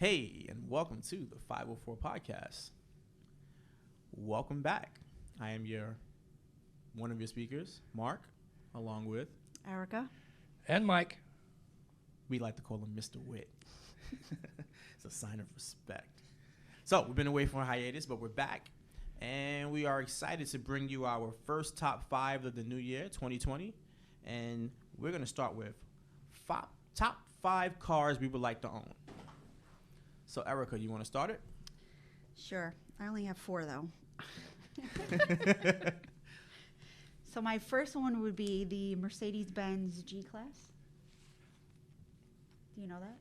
Hey, and welcome to the 504 podcast. Welcome back. I am one of your speakers, Mark, along with Erica. And Mike. we like to call him Mr. Witt. It's a sign of respect. So we've been away from a hiatus, but we're back, and we are excited to bring you our first top 5 of the new year, 2020. And we're going to start with top 5 cars we would like to own. So, Erica, you want to start it? Sure. I only have 4, though. So my first one would be the Mercedes-Benz G-Class. Do you know that?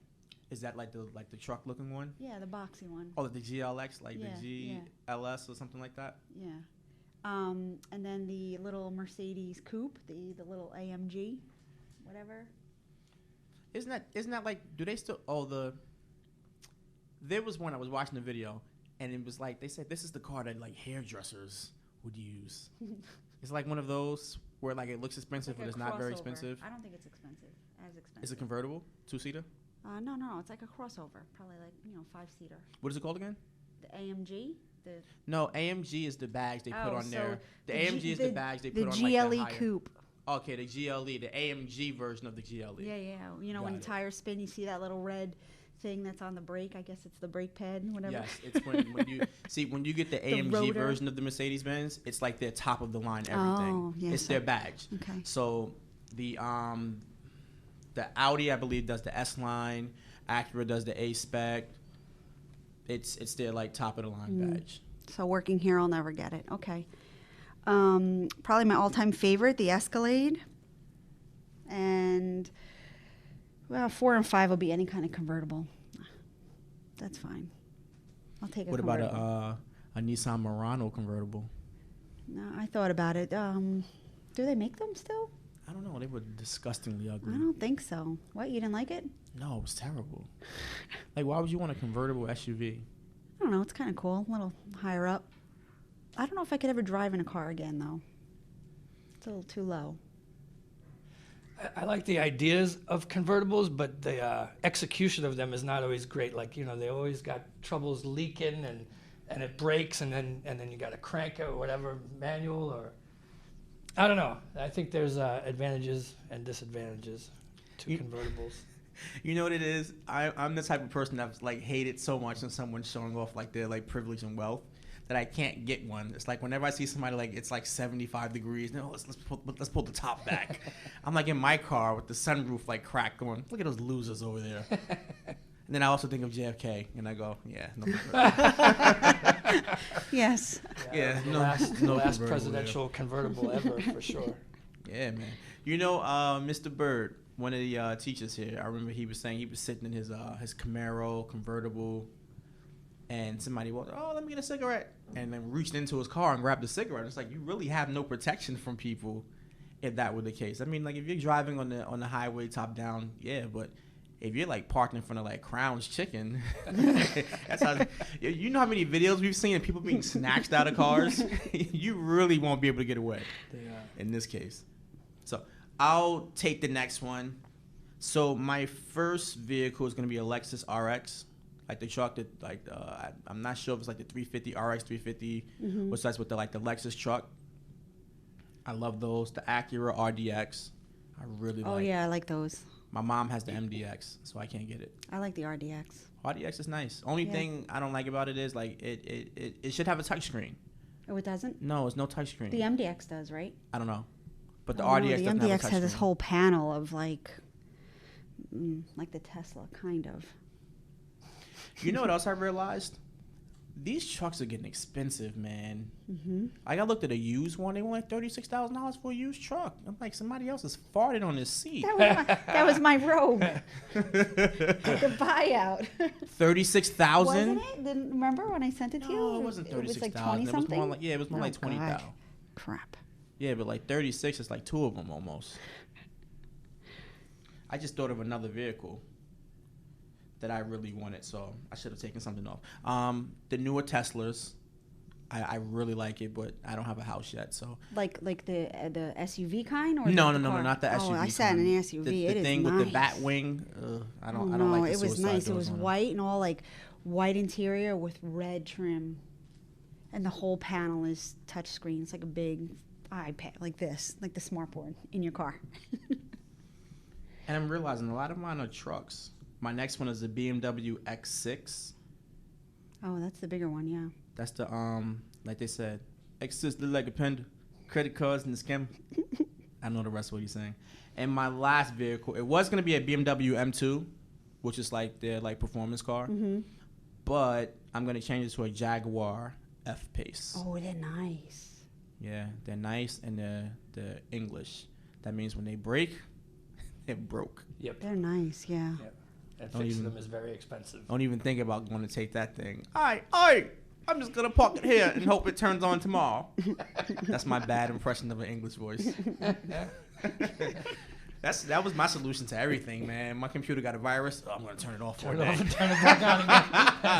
Is that like the truck looking one? Yeah, the boxy one. Oh, the GLX, like Yeah, the GLS or something like that? Yeah. And then the little Mercedes Coupe, the little AMG, whatever. Isn't that like, do they still, there was one, I was watching the video, and it was like, they said this is the car that like hairdressers would use. It's like one of those where like it looks expensive, but it's not very expensive. I don't think it's expensive. As expensive. Is it convertible? 2-seater? No. It's like a crossover. Probably like, 5-seater. What is it called again? The AMG? No, AMG is the bags they put on there. The AMG is the bags they put on the like GLE the higher. Coupe. Okay, the GLE, the AMG version of the GLE. Yeah. When Got the it. tires spin, you see that little red thing that's on the brake. I guess it's the brake pad, whatever. Yes, it's when you get the AMG rotor. version of the Mercedes-Benz, it's like their top of the line everything. Oh, yeah, It's their badge. Okay. So the Audi, I believe, does the S line. Acura does the A spec. It's their like top of the line badge. So working here, I'll never get it. Okay. Probably my all-time favorite, the Escalade. And, 4 and 5 will be any kind of convertible. That's fine. I'll take a What convertible. about a Nissan Murano convertible? No, I thought about it. Do they make them still? I don't know. They were disgustingly ugly. I don't think so. What, you didn't like it? No, it was terrible. Like, why would you want a convertible SUV? I don't know. It's kind of cool. A little higher up. I don't know if I could ever drive in a car again, though. It's a little too low. I like the ideas of convertibles, but the execution of them is not always great. Like, they always got troubles leaking and it breaks and then you got to crank it or whatever, manual or... I don't know. I think there's advantages and disadvantages to convertibles. You know what it is? I'm the type of person that's like hated so much when someone's showing off like their like privilege and wealth that I can't get one. It's like whenever I see somebody like it's like 75 degrees, no, let's pull the top back. I'm like in my car with the sunroof like cracked, going, look at those losers over there. And then I also think of JFK, and I go, yeah, no. Yes. Yeah, no last presidential convertible ever, for sure. Yeah, man. Mr. Bird, one of the teachers here, I remember he was saying he was sitting in his Camaro convertible, and somebody walked, let me get a cigarette, and then reached into his car and grabbed the cigarette. It's like, you really have no protection from people if that were the case. I mean, like, if you're driving on the highway top down, yeah, but if you're like parked in front of like Crown's Chicken, that's how. You know how many videos we've seen of people being snatched out of cars? You really won't be able to get away. In this case. So I'll take the next one. So my first vehicle is going to be a Lexus RX, like the truck that like I'm not sure if it's like the 350 RX 350, which that's with the Lexus truck. I love those. The Acura RDX, I really like. Oh yeah, I like those. My mom has the MDX, so I can't get it. I like the RDX. RDX is nice. Only thing I don't like about it is like it should have a touchscreen. Oh, it doesn't? No, it's no touchscreen. The MDX does, right? I don't know, but the Oh, RDX no, the doesn't have a MDX touchscreen. has this whole panel of like the Tesla, kind of. You know what else I realized? These trucks are getting expensive, man. Like I looked at a used one; they were like $36,000 for a used truck. I'm like, somebody else has farted on this seat. That was my robe. The buyout. 36,000. Wasn't it? Remember when I sent it to you? No, it wasn't 36,000. It was like 20 It was something. more like, it was more like 20,000. God. Crap. Yeah, but like 36 is like 2 of them almost. I just thought of another vehicle that I really wanted, so I should have taken something off. The newer Teslas, I really like it, but I don't have a house yet. So Like the SUV kind, or no, the no, car? not the SUV. Oh, I sat in an kind. SUV. The It is thing nice. with the bat wing. I don't no, like the it was suicide nice. It doors was on white and all like white interior with red trim, and the whole panel is touchscreen. It's like a big iPad, like this, like the smartboard in your car. And I'm realizing a lot of mine are trucks. My next one is the BMW X6. Oh, that's the bigger one, yeah. That's the like they said, X6 look like a pen, credit cards and the scam. I know the rest of what he's saying. And my last vehicle, it was gonna be a BMW M2, which is like their like performance car, but I'm gonna change it to a Jaguar F-Pace. Oh, they're nice. Yeah, they're nice and they're English. That means when they break, it broke. Yep. They're nice, yeah. Yep. And Don't fixing even- them is very expensive. Don't even think about going to take that thing. All right, I'm just gonna park it here and hope it turns on tomorrow. That's my bad impression of an English voice. That was my solution to everything, man. My computer got a virus. Oh, I'm gonna turn it off for Turn a it off day. and turn it back on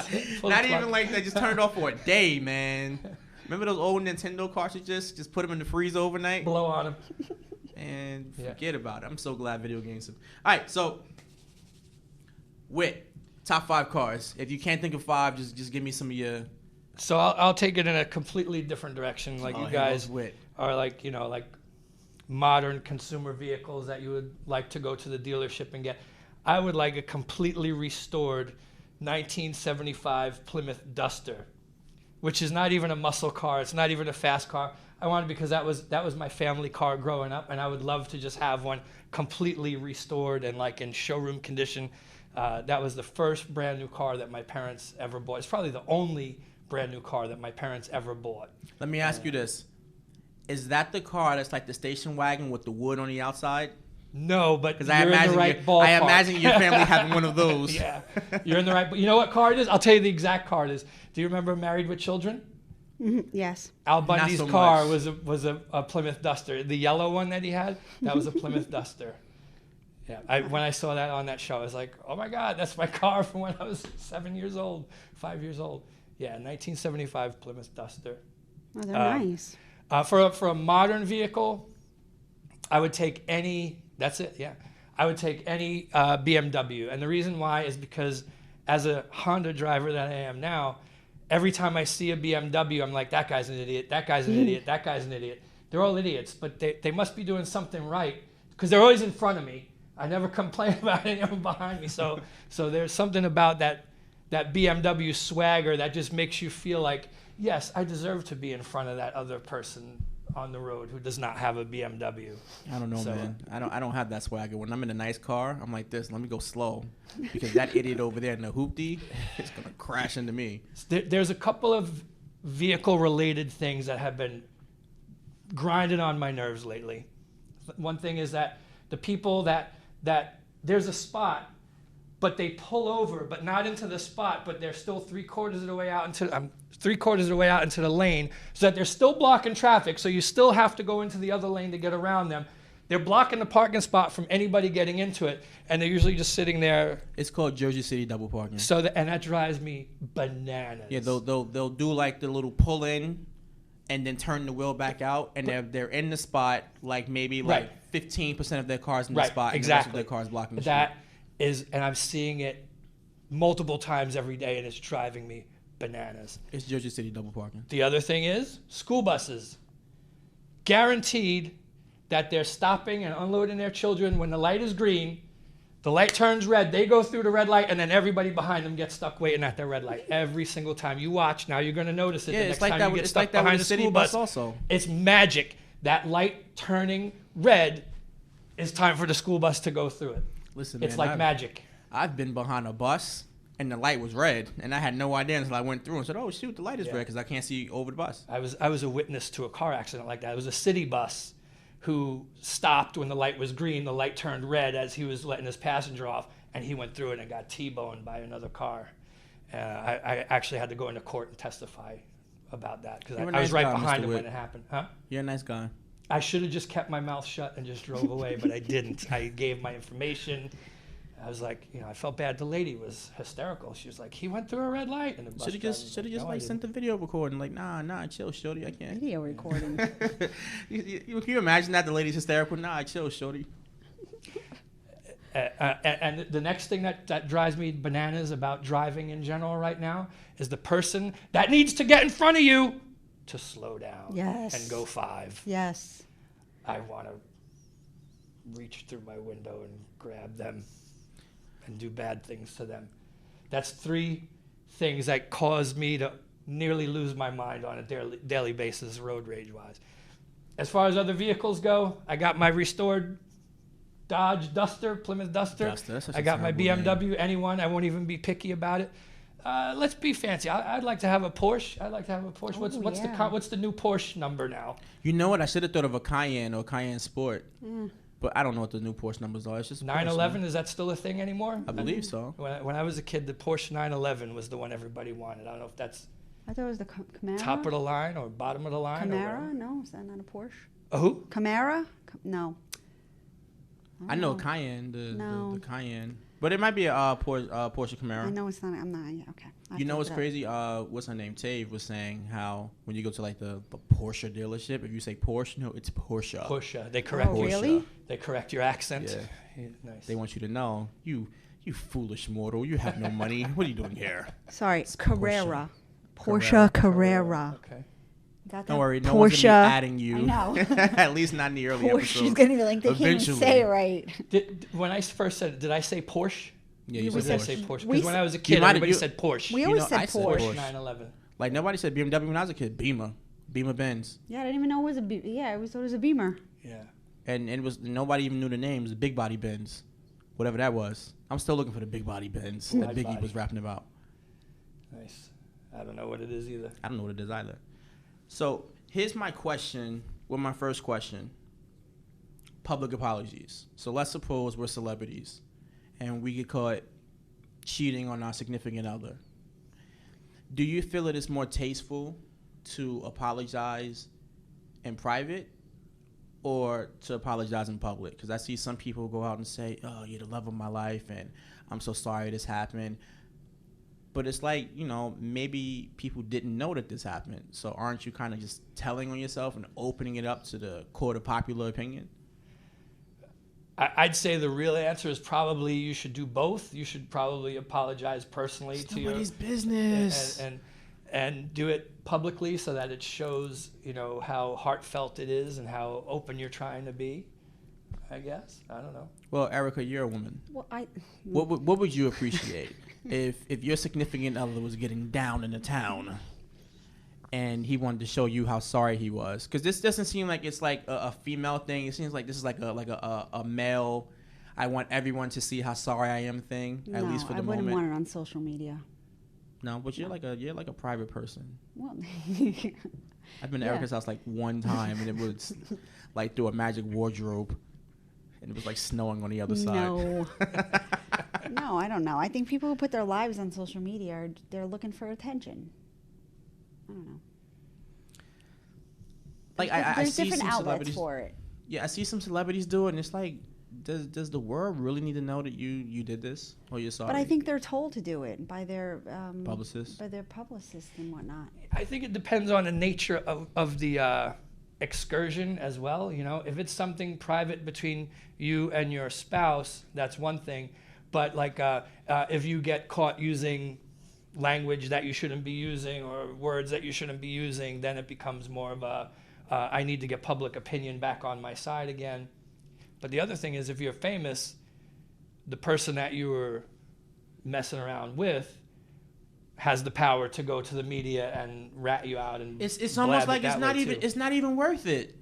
again. Full Not plug. even like that. Just turn it off for a day, man. Remember those old Nintendo cartridges? Just put them in the freezer overnight Blow on them. and Yeah. forget about it. I'm so glad video games. All right, so Wit, top 5 cars. If you can't think of 5, just give me some of your. So I'll take it in a completely different direction. Like you here guys goes Wit. are like, like modern consumer vehicles that you would like to go to the dealership and get. I would like a completely restored 1975 Plymouth Duster, which is not even a muscle car. It's not even a fast car. I want it because that was my family car growing up, and I would love to just have one completely restored and like in showroom condition. That was the first brand new car that my parents ever bought. It's probably the only brand new car that my parents ever bought. Let me ask you this: is that the car that's like the station wagon with the wood on the outside? No, but Because you're I in the imagine right ballpark. I imagine your family having one of those. Yeah, you're in the right. You know what car it is? I'll tell you the exact car it is. Do you remember Married with Children? Yes. Al Bundy's so car much. was a Plymouth Duster. The yellow one that he had, that was a Plymouth Duster. Yeah, when I saw that on that show, I was like, oh my God, that's my car from when I was 7 years old, 5 years old. Yeah, 1975 Plymouth Duster. Oh, they're nice. For a modern vehicle, I would take any. That's it. Yeah, I would take any BMW, and the reason why is because as a Honda driver that I am now, every time I see a BMW, I'm like, that guy's an idiot. That guy's an idiot. That guy's an idiot. They're all idiots, but they must be doing something right because they're always in front of me. I never complain about anyone behind me. So there's something about that BMW swagger that just makes you feel like, yes, I deserve to be in front of that other person on the road who does not have a BMW. I don't know, So- man. I don't have that swagger. When I'm in a nice car, I'm like this. Let me go slow, because that idiot over there in the hoopty is gonna crash into me. There's a couple of vehicle-related things that have been grinding on my nerves lately. One thing is that the people that there's a spot, but they pull over, but not into the spot, but they're still 3/4 of the way out into the lane, so that they're still blocking traffic. So you still have to go into the other lane to get around them. They're blocking the parking spot from anybody getting into it, and they're usually just sitting there. It's called Jersey City double parking. So and that drives me bananas. Yeah, they'll do like the little pull in, and then turn the wheel back out, and they're in the spot like maybe like 15% of their cars in the Right, spot, and exactly. the rest of their cars blocking the street. That is, and I'm seeing it multiple times every day, and it's driving me bananas. It's Jersey City double parking. The other thing is school buses. Guaranteed that they're stopping and unloading their children when the light is green. The light turns red, they go through the red light, and then everybody behind them gets stuck waiting at their red light every single time. You watch, now you're going to notice it Yeah, the it's next like time that. you get It's stuck like that with behind the a city school bus bus. also. It's magic. That light turning red is time for the school bus to go through it. Listen, It's man, like magic. I've been behind a bus and the light was red, and I had no idea until I went through and said, "Oh shoot, the light is Yeah. red because I can't see over the bus." I was a witness to a car accident like that. It was a city bus who stopped when the light was green. The light turned red as he was letting his passenger off, and he went through it and got T-boned by another car. I actually had to go into court and testify about that because You're a I was nice right guy, behind Mr. him Witt. when it happened. Huh? You're a nice guy. I should have just kept my mouth shut and just drove away, but I didn't. I gave my information. I was like, I felt bad. The lady was hysterical. She was like, he went through a red light. And the bus Should have just driver was sent the video recording. Like, nah, chill, shorty. I can't. Video recording. Can you imagine that? The lady's hysterical. Nah, chill, shorty. And the next thing that drives me bananas about driving in general right now is the person that needs to get in front of you to slow down. Yes. And go 5. Yes. I want to reach through my window and grab them and do bad things to them. That's 3 things that cause me to nearly lose my mind on a daily basis, road rage-wise. As far as other vehicles go, I got my restored Dodge Duster, Plymouth Duster. I got my BMW, name. Anyone. I won't even be picky about it. Let's be fancy. I'd like to have a Porsche. What's the new Porsche number now? You know what? I should have thought of a Cayenne or Cayenne Sport. But I don't know what the new Porsche numbers are. It's just 911. Is that still a thing anymore? I believe so. When I was a kid, the Porsche 911 was the one everybody wanted. I don't know if that's I thought it was the Camaro. Top of the line or bottom of the line. Camaro? No, is that not a Porsche? A who? Camaro? No. I know Cayenne, the Cayenne. But it might be a Porsche Camaro. I know it's not. I'm not. Yeah, okay. You know what's crazy? What's her name? Tave was saying how when you go to like the Porsche dealership, if you say Porsche, no, it's Porsche. Porsche. They correct. Oh, really? They correct your accent. Yeah. Nice. They want you to know you foolish mortal. You have no money. What are you doing here? Sorry, It's Carrera. Porsche Carrera. Okay. Got that? Don't worry, no Porsche. one's gonna be adding you. I know. At least not in the early Porsche. episodes. She's gonna be like, they can't even say it right. When I first said it, did I say Porsche? Yeah, you Or said did I say Porsche. Porsche? Because when I was a kid, might have- everybody you- said Porsche. We always know, said I said Porsche. Porsche Porsche. 911. Like nobody said BMW when I was a kid. Beamer Benz, Yeah, I didn't even know it was a. Yeah, I always thought it was a Beamer. Yeah. and it was nobody even knew the names. The big body Benz, whatever that was. I'm still looking for the big body Benz that Wide Biggie body. was rapping about. Nice. I don't know what it is either. I don't know what it is either. So here's my question. Well, my first question. Public apologies. So let's suppose we're celebrities, and we get caught cheating on our significant other. Do you feel it is more tasteful to apologize in private or to apologize in public? Because I see some people go out and say, oh, you're the love of my life, and I'm so sorry this happened. But it's like, maybe people didn't know that this happened. So aren't you kind of just telling on yourself and opening it up to the court of popular opinion? I'd say the real answer is probably you should do both. You should probably apologize personally It's to your nobody's business. and do it publicly so that it shows, how heartfelt it is and how open you're trying to be. I guess. I don't know. Well, Erica, you're a woman. Well, What would you appreciate if your significant other was getting down in the town and he wanted to show you how sorry he was? Because this doesn't seem like it's like a female thing. It seems like this is like a male, I want everyone to see how sorry I am thing, at least for the I wouldn't moment. want it on social media. No, but you're like a private person. Well, I've been to Yeah. Erica's house like one time, and it was like through a magic wardrobe, and it was like snowing on the other side. no, no, I don't know. I think people who put their lives on social media they're looking for attention. I don't know. Like There's I see different some outlets celebrities. for it. Yeah, I see some celebrities do it, and it's like, does the world really need to know that you did this or you're sorry? But I think they're told to do it by their Publicists? by their publicists and whatnot. I think it depends on the nature of the excursion as well. If it's something private between you and your spouse, that's one thing. But like if you get caught using language that you shouldn't be using or words that you shouldn't be using, then it becomes more of a I need to get public opinion back on my side again. But the other thing is, if you're famous, the person that you were messing around with has the power to go to the media and rat you out, and it's almost like it's not even worth it.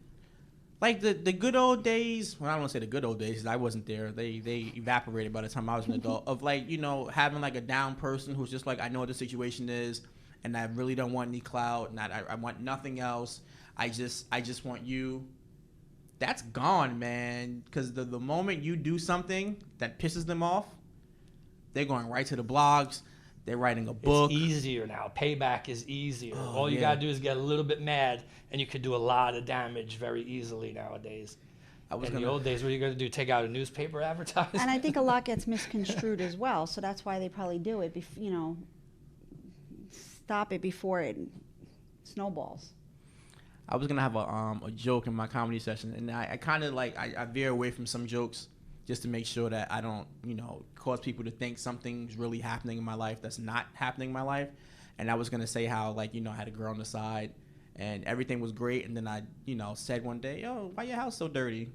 Like the good old days. Well, I don't want to say the good old days because I wasn't there. They evaporated by the time I was an adult. Of like having like a down person who's just like, I know what the situation is, and I really don't want any clout, and I want nothing else. I just want you. That's gone, man. Because the moment you do something that pisses them off, they're going right to the blogs. They're writing a book. It's easier now. Payback is easier. All you yeah. gotta do is get a little bit mad, and you could do a lot of damage very easily nowadays. I was In gonna. the old days, what are you going to do? Take out a newspaper advertisement? And I think a lot gets misconstrued as well, so that's why they probably do it. Stop it before it snowballs. I was gonna have a joke in my comedy session, and I kind of like I veer away from some jokes just to make sure that I don't cause people to think something's really happening in my life that's not happening in my life. And I was gonna say how I had a girl on the side, and everything was great, and then I said one day, "Yo, why your house so dirty?"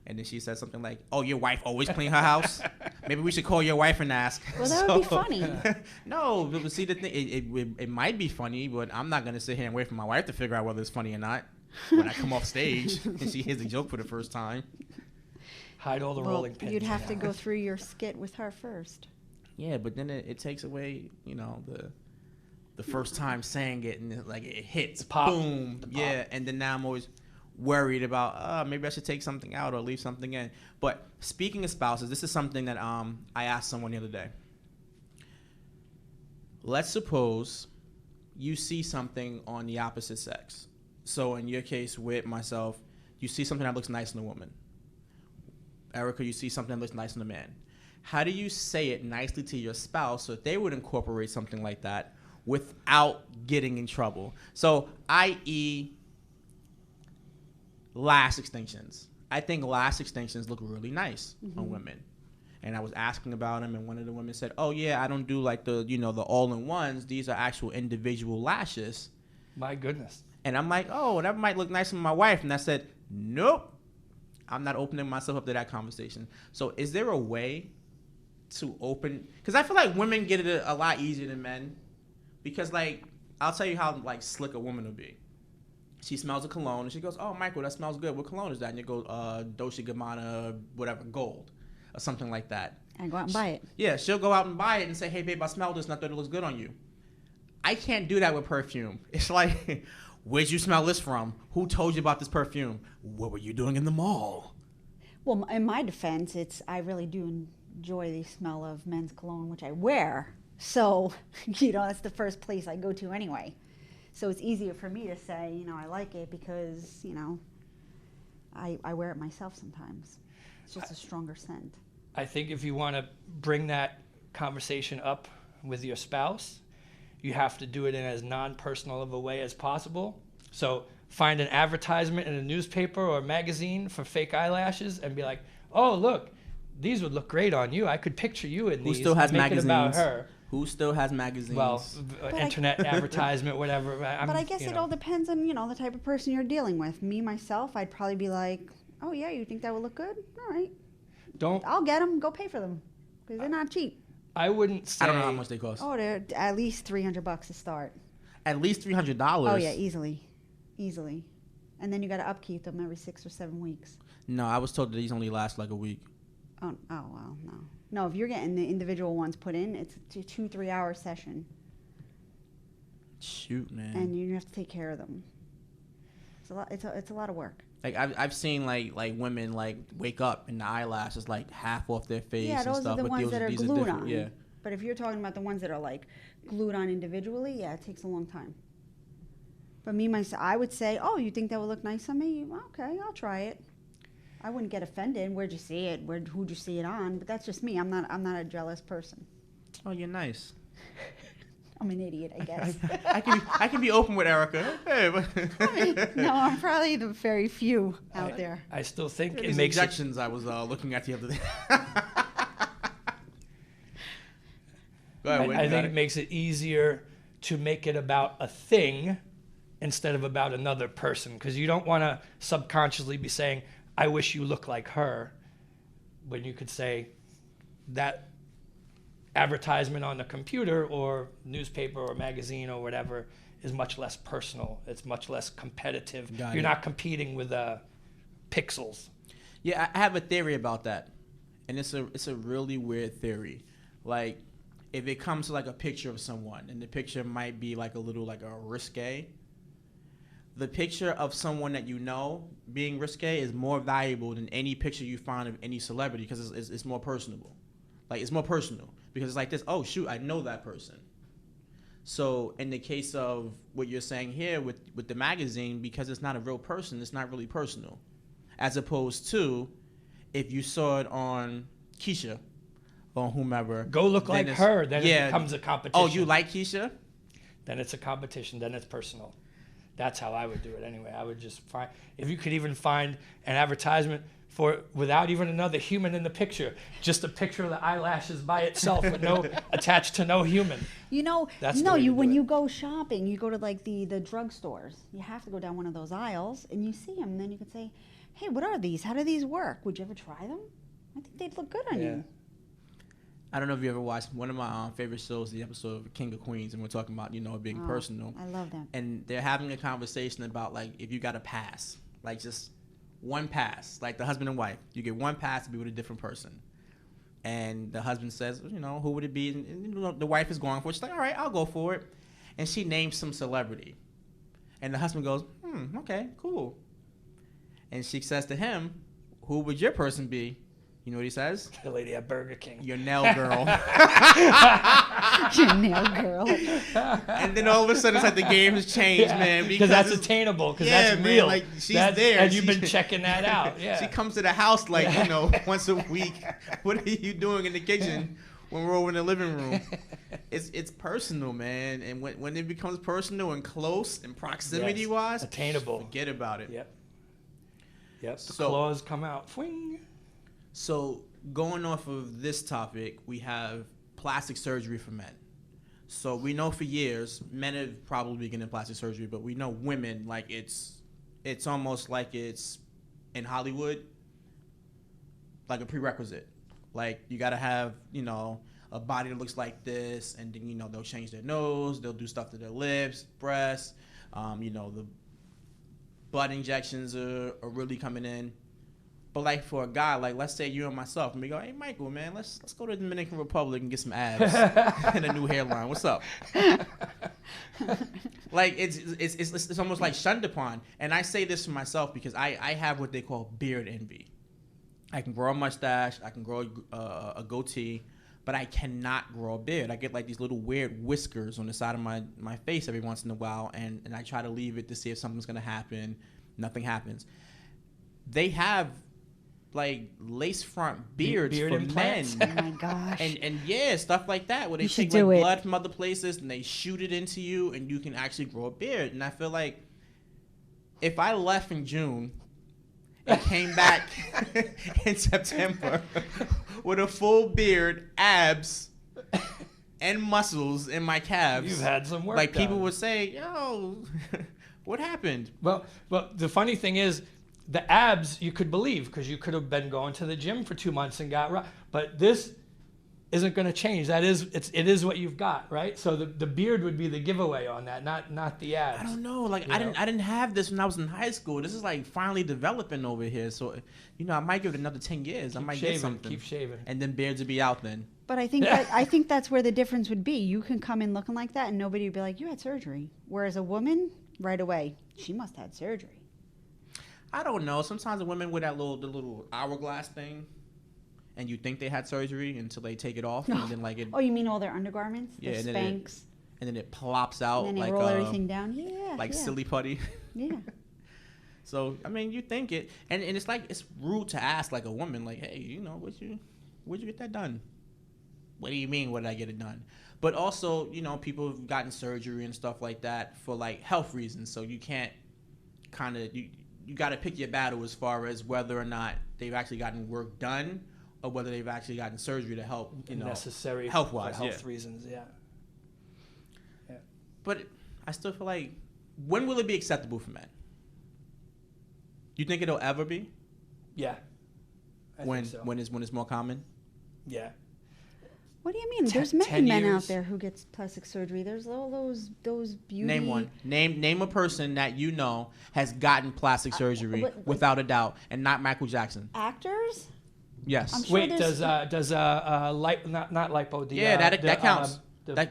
And then she said something like, "Oh, your wife always clean her house? Maybe we should call your wife and ask." Well, that would be funny. No, but see the thing, it might be funny, but I'm not gonna sit here and wait for my wife to figure out whether it's funny or not when I come off stage and she hears the joke for the first time. Hide all the rolling pins. You'd have to go through your skit with her first. Yeah, but then it takes away, the first time saying it, and it hits, pop. boom, yeah, and then now I'm always worried about maybe I should take something out or leave something in. But speaking of spouses, this is something that I asked someone the other day. Let's suppose you see something on the opposite sex. So in your case with myself, you see something that looks nice in a woman. Erica, you see something that looks nice in a man. How do you say it nicely to your spouse so that they would incorporate something like that without getting in trouble? So, i.e., lash extensions. I think lash extensions look really nice on women. And I was asking about them, and one of the women said, "Oh yeah, I don't do like the the all-in-ones. These are actual individual lashes." My goodness. And I'm like, "Oh, that might look nice on my wife." And I said, "Nope, I'm not opening myself up to that conversation." So, is there a way to open? Because I feel like women get it a lot easier than men. Because I'll tell you how slick a woman will be. She smells a cologne and she goes, "Oh, Michael, that smells good. What cologne is that?" And you go, Dolce & Gabbana, whatever, gold, or something like that. And go out and buy it. Yeah, she'll go out and buy it and say, "Hey, babe, I smelled this and I thought it looks good on you." I can't do that with perfume. It's like, where'd you smell this from? Who told you about this perfume? What were you doing in the mall? Well, in my defense, I really do enjoy the smell of men's cologne, which I wear. So, that's the first place I go to anyway. So it's easier for me to say, I like it because, I wear it myself sometimes. It's just a stronger scent. I think if you want to bring that conversation up with your spouse, you have to do it in as non-personal of a way as possible. So find an advertisement in a newspaper or a magazine for fake eyelashes and be like, "Oh, look, these would look great on you. I could picture you in these." Who still has Make magazines? it about her. Who still has magazines? Well, internet advertisement, whatever. But I guess it all depends on, the type of person you're dealing with. Me, myself, I'd probably be like, "Oh, yeah, you think that would look good? All right. I'll get them. Go pay for them because they're not cheap." I wouldn't say. I don't know how much they cost. Oh, they're at least $300 to start. At least $300. Oh, yeah, easily. And then you got to upkeep them every 6 or 7 weeks. No, I was told that these only last like a week. Oh, well, no. No, if you're getting the individual ones put in, it's a 2-3 hour session. Shoot, man. And you have to take care of them. It's a lot. It's a lot of work. I've seen like women wake up and the eyelash is half off their face Yeah, and those stuff. are the but ones that are these glued different. on. Yeah. But if you're talking about the ones that are glued on individually, yeah, it takes a long time. But me myself, I would say, "Oh, you think that would look nice on me? Okay, I'll try it." I wouldn't get offended. Where'd you see it? Who'd you see it on? But that's just me. I'm not a jealous person. Oh, you're nice. I'm an idiot, I guess. I can be open with Erica. Hey, but No, I'm probably the very few out there. I still think these it makes injections I was looking at the other day. Go ahead, I think it makes it easier to make it about a thing instead of about another person, because you don't want to subconsciously be saying, "I wish you looked like her," when you could say that advertisement on the computer or newspaper or magazine or whatever is much less personal. It's much less competitive. You're not competing with pixels. Yeah, I have a theory about that, and it's a really weird theory. If it comes to a picture of someone, and the picture might be a little a risque, the picture of someone that being risque is more valuable than any picture you find of any celebrity because it's more personable. It's more personal because it's like this. Oh shoot, I know that person. So in the case of what you're saying here with the magazine, because it's not a real person, it's not really personal. as opposed to if you saw it on Keisha or whomever. Go look like her, then it becomes a competition. Oh, you like Keisha? Then it's a competition, then it's personal. That's how I would do it anyway. I would just find, if you could even find an advertisement for without even another human in the picture, just a picture of the eyelashes by itself with no attached to no human. You know, That's no, the way you to do when it. you go shopping, you go to like the drug stores. You have to go down one of those aisles and you see them, and then you can say, "Hey, what are these? How do these work? Would you ever try them? I think they'd look good on Yeah. you." I don't know if you ever watched one of my favorite shows, the episode of King of Queens, and we're talking about, you know, it being personal. I love that. And they're having a conversation about, like, if you got a pass, like just one pass, like the husband and wife, you get one pass to be with a different person. And the husband says, you know, who would it be? And you know, the wife is going for it. She's like, all right, I'll go for it. And she names some celebrity. And the husband goes, okay, cool. And she says to him, who would your person be? You know what he says? The lady at Burger King. Your nail girl. Your nail girl. And then all of a sudden, it's like the game has changed, man. Because that's attainable. Because yeah, that's man, real. like, she's That's, there. and you've She- been checking that out. Yeah. She comes to the house like, you know, once a week. What are you doing in the kitchen when we're over in the living room? It's personal, man. And when it becomes personal and close and proximity wise, attainable. forget about it. Yep. Yep. The So- claws come out. Fwing. So going off of this topic, we have plastic surgery for men. So we know for years, men have probably been getting plastic surgery, but we know women, like it's almost like it's in Hollywood, like a prerequisite. Like you got to have, you know, a body that looks like this, and then, you know, they'll change their nose, they'll do stuff to their lips, breasts, you know, the butt injections are really coming in. But like for a guy, like let's say you and myself, and we go, hey Michael, man, let's go to the Dominican Republic and get some abs and a new hairline. What's up? Like it's almost like shunned upon. And I say this for myself because I have what they call beard envy. I can grow a mustache, I can grow a goatee, but I cannot grow a beard. I get like these little weird whiskers on the side of my face every once in a while, and I try to leave it to see if something's gonna happen. Nothing happens. They have like lace front beards Beard for implants? men. Oh my gosh. And yeah, stuff like that where they You should take like do it. blood from other places and they shoot it into you and you can actually grow a beard. And I feel like if I left in June and came back in September with a full beard, abs, and muscles in my calves, You've had some work like people done. would say, yo, what happened? Well, the funny thing is, the abs you could believe because you could have been going to the gym for 2 months and got right. But this isn't going to change. It is what you've got, right? So the beard would be the giveaway on that, not the abs. I don't know. Like You I know? didn't have this when I was in high school. This is like finally developing over here. So, you know, I might give it another 10 years. I might get something. Keep shaving. And then beards will be out then. But I think that's where the difference would be. You can come in looking like that, and nobody would be like, "You had surgery." Whereas a woman, right away, she must have had surgery. I don't know. Sometimes the women with the little hourglass thing, and you think they had surgery until they take it off, and then like it, Oh, you mean all their undergarments, Yeah, their and then it- Spanx, and then it plops out and then they like roll everything down? Yeah, like yeah, silly putty. Yeah. So I mean, you think it, and it's like it's rude to ask like a woman, like, hey, you know, where'd you get that done? What do you mean? What did I get it done? But also, you know, people have gotten surgery and stuff like that for like health reasons. So you can't kind of you got to pick your battle as far as whether or not they've actually gotten work done or whether they've actually gotten surgery to help, you know, necessary health-wise, for health yeah. reasons. Yeah. But I still feel like, when will it be acceptable for men? You think it'll ever be? Yeah. I When think so. when it's more common? Yeah. What do you mean? Ten- There's many 10 men out years. there who gets plastic surgery. There's all those beauty. Name one. Name a person that you know has gotten plastic surgery without a doubt, and not Michael Jackson. Actors? Yes. I'm sure Wait, there's- does not lipo? Yeah, that counts. the-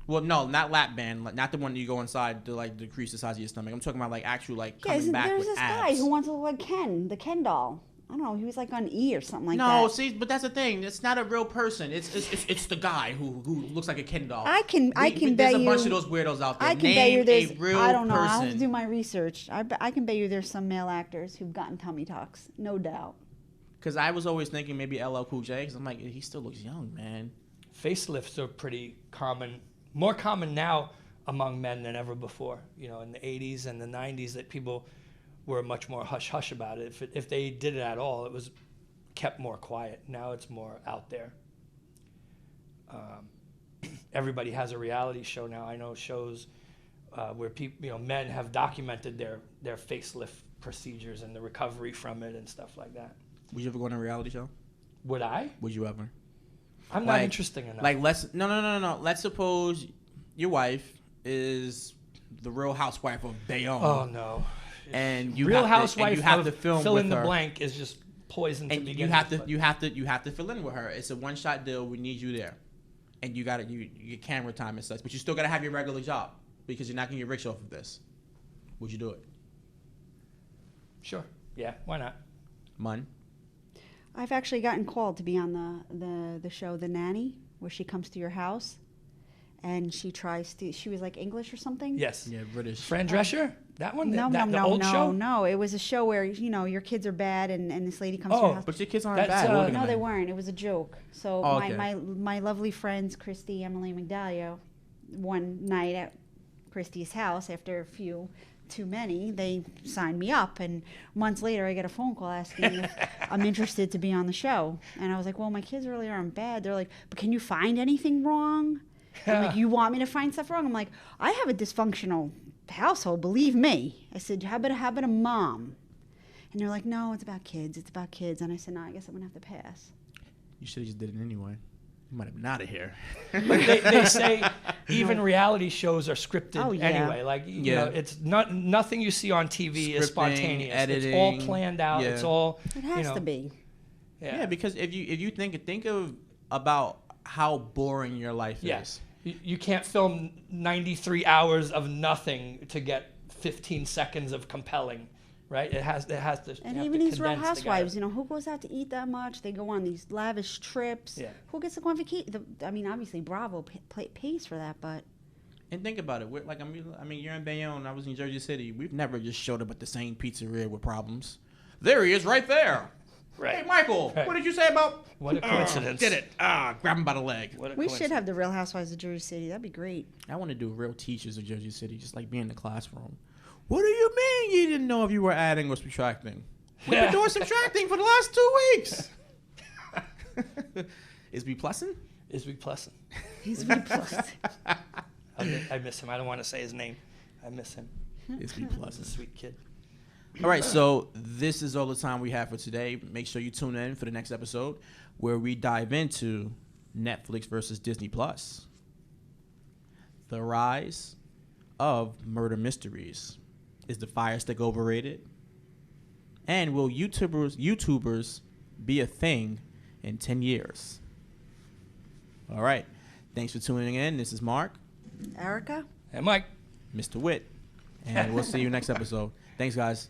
Well, no, not lap band, like, not the one that you go inside to like decrease the size of your stomach. I'm talking about like actual like Yeah, coming back there's with this abs. guy who wants to look like Ken, the Ken doll. I don't know. He was like on E or something like that. No, see, but that's the thing. It's not a real person. It's the guy who looks like a Ken doll. I can bet you. There's a bunch of those weirdos out there. I can bet you there's. a real I don't know. person. I'll have to do my research. I can bet you there's some male actors who've gotten tummy tucks, no doubt. Because I was always thinking maybe LL Cool J. Because I'm like, he still looks young, man. Facelifts are pretty common, more common now among men than ever before. You know, in the 80s and the 90s, that people were much more hush-hush about it. If they did it at all, it was kept more quiet. Now it's more out there. Everybody has a reality show now. I know shows where people, you know, men have documented their facelift procedures and the recovery from it and stuff like that. Would you ever go on a reality show? Would I? Would you ever? I'm not interesting enough. Like, no. Let's suppose your wife is the Real Housewife of Bayonne. Oh no. And you Real have Housewife to, and you have to film fill with in the her. blank is just poison to And begin with. you have to fill in with her. It's a one-shot deal. We need you there, and you get camera time and such. But you still gotta have your regular job because you're not gonna get rich off of this. Would you do it? Sure. Yeah. Why not? Mun. I've actually gotten called to be on the show The Nanny, where she comes to your house, and she tries to. She was like English or something. Yes. Yeah, British. Fran Drescher? That one? No, the old show? No. It was a show where your kids are bad, and this lady comes to your house. But your kids aren't That's, bad. Look at No, them. they weren't. It was a joke. So Oh, okay. my lovely friends, Christy, Emily, and Magdalia, one night at Christy's house, after a few too many, they signed me up. And months later, I get a phone call asking if I'm interested to be on the show. And I was like, well, my kids really aren't bad. They're like, but can you find anything wrong? I'm like, you want me to find stuff wrong? I'm like, I have a dysfunctional household, believe me. I said, how about a mom? And they're like, no, it's about kids. It's about kids. And I said, no, I guess I'm going to have to pass. You should have just did it anyway. You might have been out of here. But they say even reality shows are scripted Oh, yeah. anyway. Like, you know, it's nothing you see on TV is Scripting, spontaneous. editing, it's all planned out. yeah. It's all, It has to be. Yeah, because if you think about how boring your life Yes. is. You can't film 93 hours of nothing to get 15 seconds of compelling, right? It has to. And you have even to these Real condense Housewives, together. who goes out to eat that much? They go on these lavish trips. Yeah. Who gets to go on vacation? I mean, obviously Bravo pays for that, but And think about it. You're in Bayonne. I was in Jersey City. We've never just showed up at the same pizzeria with problems. There he is, right there. Right. Hey, Michael, Right. what did you say about? What a coincidence. Did it? Grab him by the leg. What a we should coincidence. have the Real Housewives of Jersey City. That'd be great. I want to do real teachers of Jersey City, just like being in the classroom. What do you mean you didn't know if you were adding or subtracting? We've been doing subtracting for the last 2 weeks. Is we plussing? Is we Pleasant. He's really plus. I miss him. I don't want to say his name. I miss him. Is we He's a plussing? sweet kid. All right, so this is all the time we have for today. Make sure you tune in for the next episode where we dive into Netflix versus Disney Plus, the rise of murder mysteries. Is the Fire Stick overrated? And will YouTubers be a thing in 10 years? All right. Thanks for tuning in. This is Mark, Erica? And Mike. Mr. Witt, and we'll see you next episode. Thanks, guys.